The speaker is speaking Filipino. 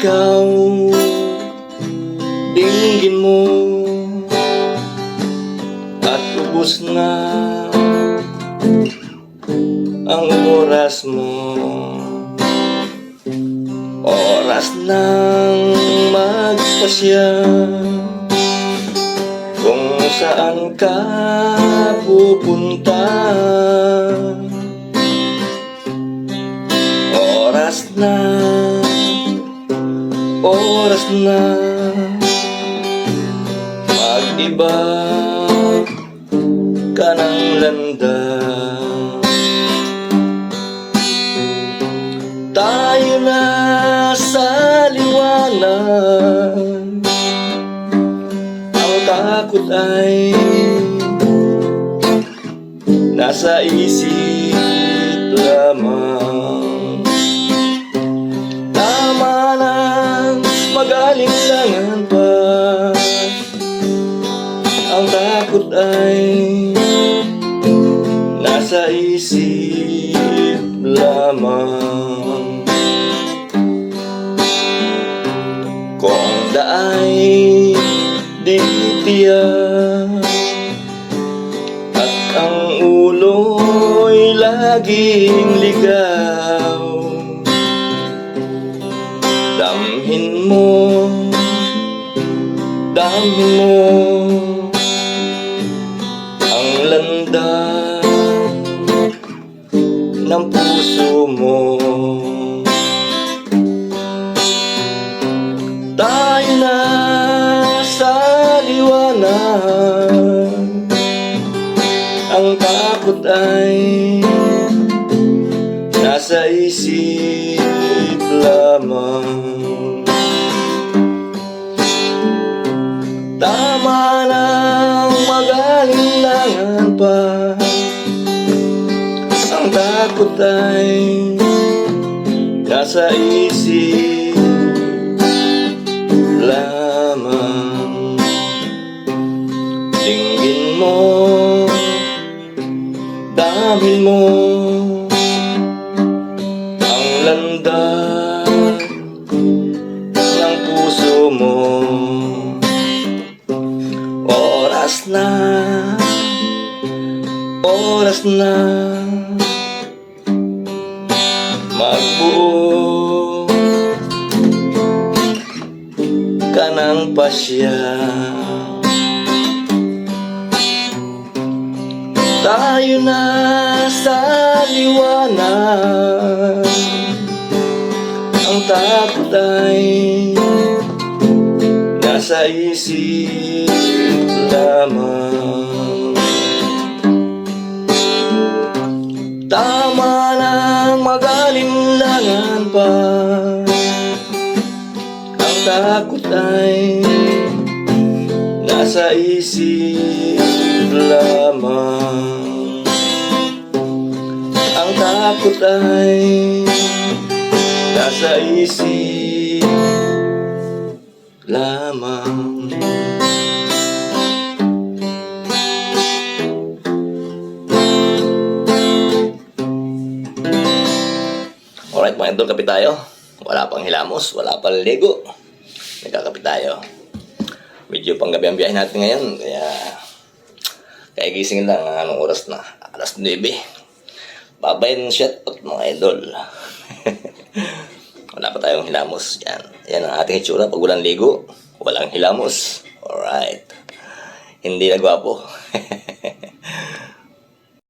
ikaw, dinggin mo at ubos na ang oras mo. Oras nang magpasya kung saan ka pupunta. Oras na mag-iba ka ng landas. Tayo na sa liwanag, ang takot ay nasa isip lamang. Tama nang magalinlangan pa, ang takot ay nasa isip lamang. Kung daay di tiyak at ang ulo'y laging ligaw, damhin mo ang landas ng puso mo. Tayo na sa liwanag, ang takot ay nasa isip lamang. Tama nang magalinlangan pa, ang takot ay nasa isip lamang. Dinggin mo, damhin mo ang landas ng puso mo. Oras na magbuo ka ng pasya. Tayo na sa liwanag, ang takot ay nasa isip lamang. Tama nang magalinlangan pa, ang takot ay nasa isip lamang. Ang takot ay nasa isip lamang. Alright mga idol, kapit tayo. Wala pang hilamos, wala pang ligo. Nagkakapit tayo. Medyo pang gabi ang biyahe natin ngayon, kaya gising lang. Anong oras na? Alas 9. Babayin shot out mga idol. Wala pa tayong hilamos. Yan ang ating itsura pag walang ligo, walang hilamos. Alright, hindi na gwapo.